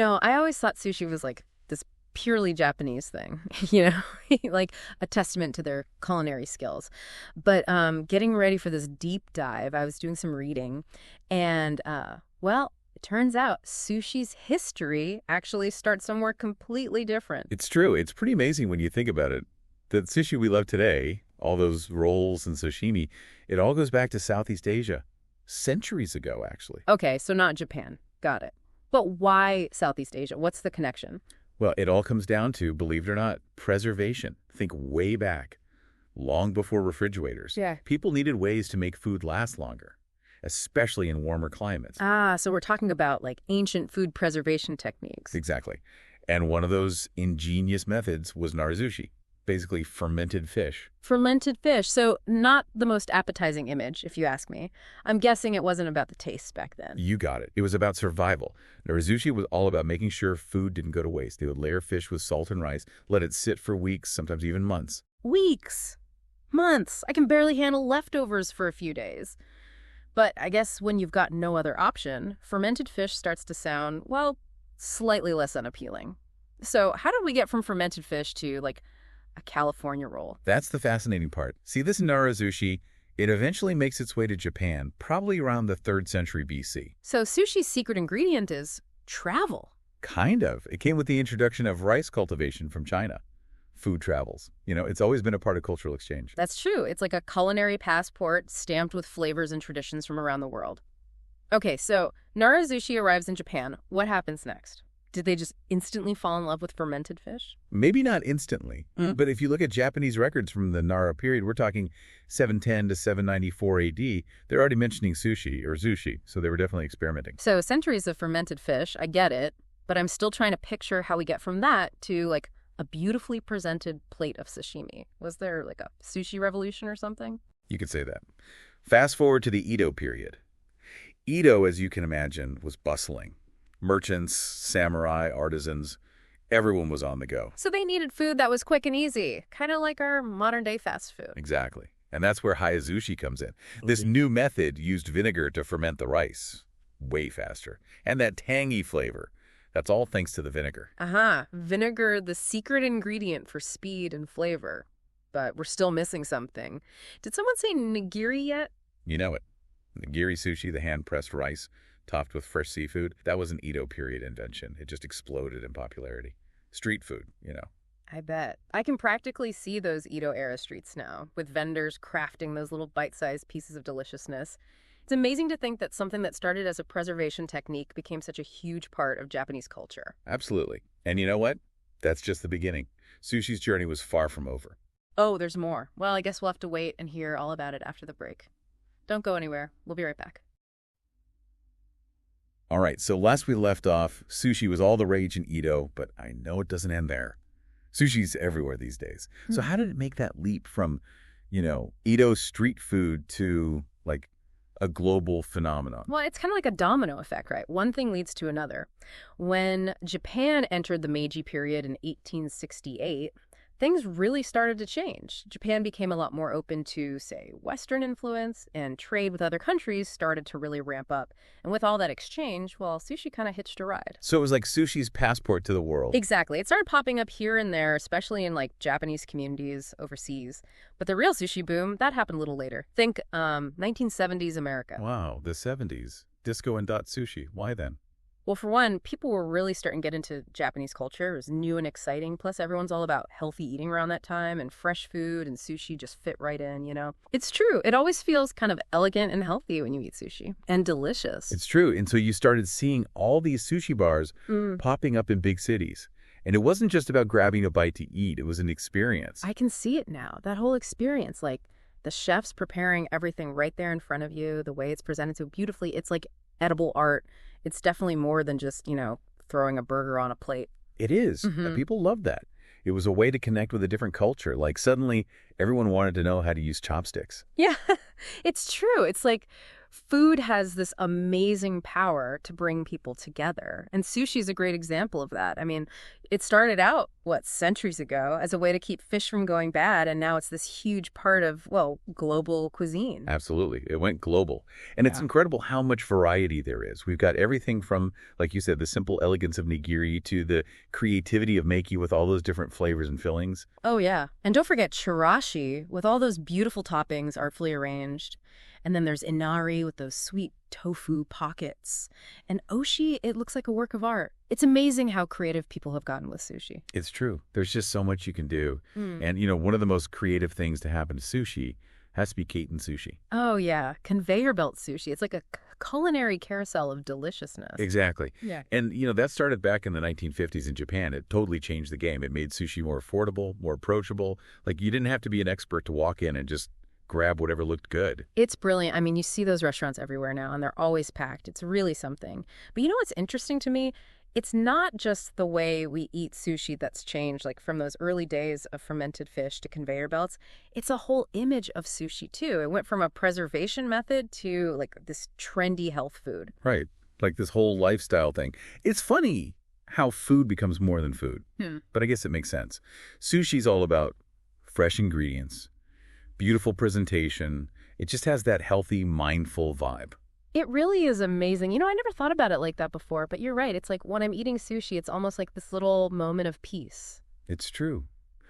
I always thought sushi was like this purely Japanese thing, you know, like a testament to their culinary skills. But getting ready for this deep dive, I was doing some reading, and well, it turns out sushi's history actually starts somewhere completely different. It's true. It's pretty amazing when you think about it. The sushi we love today, all those rolls and sashimi, it all goes back to Southeast Asia. Centuries ago, actually. Okay, so not Japan. Got it. But why Southeast Asia? What's the connection? Well, it all comes down to, believe it or not, preservation. Think way back, long before refrigerators. Yeah. People needed ways to make food last longer, especially in warmer climates. Ah, so we're talking about like ancient food preservation techniques. Exactly. And one of those ingenious methods was narazushi, basically fermented fish. Fermented fish. So not the most appetizing image, if you ask me. I'm guessing it wasn't about the taste back then. You got it. It was about survival. Narazushi was all about making sure food didn't go to waste. They would layer fish with salt and rice, let it sit for weeks, sometimes even months. Weeks. Months. I can barely handle leftovers for a few days. But I guess when you've got no other option, fermented fish starts to sound, well, slightly less unappealing. So how did we get from fermented fish to, like, a California roll? That's the fascinating part. See, this narazushi, it eventually makes its way to Japan, probably around the 3rd century BC. So sushi's secret ingredient is travel. Kind of. It came with the introduction of rice cultivation from China. Food travels. It's always been a part of cultural exchange. That's true. It's like a culinary passport stamped with flavors and traditions from around the world. Okay, so narazushi arrives in Japan. What happens next? Did they just instantly fall in love with fermented fish? Maybe not instantly, but if you look at Japanese records from the Nara period, we're talking 710 to 794 AD, they're already mentioning sushi or zushi, so they were definitely experimenting. So centuries of fermented fish, I get it, but I'm still trying to picture how we get from that to, like, a beautifully presented plate of sashimi. Was there, like, a sushi revolution or something? You could say that. Fast forward to the Edo period. Edo, as you can imagine, was bustling. Merchants, samurai, artisans, everyone was on the go. So they needed food that was quick and easy, kind of like our modern-day fast food. Exactly. And that's where hayazushi comes in. This new method used vinegar to ferment the rice. Way faster. And that tangy flavor. That's all thanks to the vinegar. Vinegar, the secret ingredient for speed and flavor. But we're still missing something. Did someone say nigiri yet? You know it. Nigiri sushi, the hand-pressed rice, topped with fresh seafood, that was an Edo period invention. It just exploded in popularity. Street food. I bet. I can practically see those Edo-era streets now, with vendors crafting those little bite-sized pieces of deliciousness. It's amazing to think that something that started as a preservation technique became such a huge part of Japanese culture. Absolutely. And you know what? That's just the beginning. Sushi's journey was far from over. Oh, there's more. Well, I guess we'll have to wait and hear all about it after the break. Don't go anywhere. We'll be right back. All right, so last we left off, sushi was all the rage in Edo, but I know it doesn't end there. Sushi's everywhere these days. So how did it make that leap from, Edo street food to, like, a global phenomenon? Well, it's kind of like a domino effect, right? One thing leads to another. When Japan entered the Meiji period in 1868, things really started to change. Japan became a lot more open to, say, Western influence, and trade with other countries started to really ramp up. And with all that exchange, well, sushi kind of hitched a ride. So it was like sushi's passport to the world. Exactly. It started popping up here and there, especially in, like, Japanese communities overseas. But the real sushi boom, that happened a little later. Think 1970s America. Wow, the 70s. Disco and dot sushi. Why then? Well, for one, people were really starting to get into Japanese culture. It was new and exciting. Plus, everyone's all about healthy eating around that time, and fresh food and sushi just fit right in. It's true. It always feels kind of elegant and healthy when you eat sushi. And delicious. It's true. And so you started seeing all these sushi bars popping up in big cities. And it wasn't just about grabbing a bite to eat. It was an experience. I can see it now. That whole experience, like the chefs preparing everything right there in front of you, the way it's presented so beautifully. It's like edible art. It's definitely more than just, throwing a burger on a plate. It is. People loved that. It was a way to connect with a different culture. Like suddenly everyone wanted to know how to use chopsticks. Yeah, it's true. It's like Food has this amazing power to bring people together, and sushi is a great example of that. I mean, it started out, what, centuries ago as a way to keep fish from going bad, and now it's this huge part of, well, global cuisine. Absolutely. It went global. And it's Yeah. incredible how much variety there is. We've got everything from, like you said, the simple elegance of nigiri to the creativity of maki with all those different flavors and fillings. Oh, yeah. And don't forget chirashi with all those beautiful toppings artfully arranged. And then there's inari with those sweet tofu pockets. And oshi, it looks like a work of art. It's amazing how creative people have gotten with sushi. It's true. There's just so much you can do. Mm. And, one of the most creative things to happen to sushi has to be Kaizen sushi. Oh, yeah. Conveyor belt sushi. It's like a culinary carousel of deliciousness. Exactly. Yeah. And, that started back in the 1950s in Japan. It totally changed the game. It made sushi more affordable, more approachable. Like, you didn't have to be an expert to walk in and just grab whatever looked good. It's brilliant. I mean, you see those restaurants everywhere now, and they're always packed. It's really something. But you know what's interesting to me? It's not just the way we eat sushi that's changed, like from those early days of fermented fish to conveyor belts. It's a whole image of sushi, too. It went from a preservation method to like this trendy health food. Right. Like this whole lifestyle thing. It's funny how food becomes more than food. But I guess it makes sense. Sushi's all about fresh ingredients, beautiful presentation. It just has that healthy, mindful vibe. It really is amazing. You know, I never thought about it like that before, but you're right. It's like when I'm eating sushi, it's almost like this little moment of peace. It's true.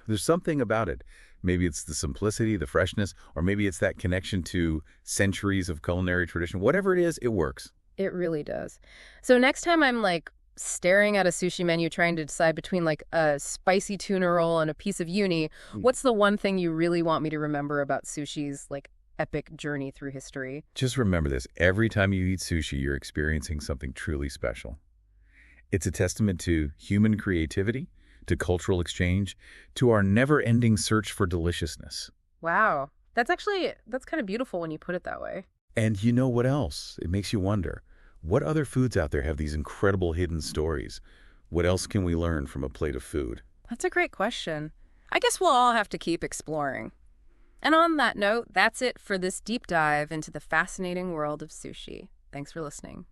There's something about it. Maybe it's the simplicity, the freshness, or maybe it's that connection to centuries of culinary tradition. Whatever it is, it works. It really does. So next time I'm like staring at a sushi menu trying to decide between like a spicy tuna roll and a piece of uni, what's the one thing you really want me to remember about sushi's like epic journey through history? Just remember this. Every time you eat sushi, you're experiencing something truly special. It's a testament to human creativity, to cultural exchange, to our never-ending search for deliciousness. Wow. That's kind of beautiful when you put it that way. And you know what else? It makes you wonder, what other foods out there have these incredible hidden stories? What else can we learn from a plate of food? That's a great question. I guess we'll all have to keep exploring. And on that note, that's it for this deep dive into the fascinating world of sushi. Thanks for listening.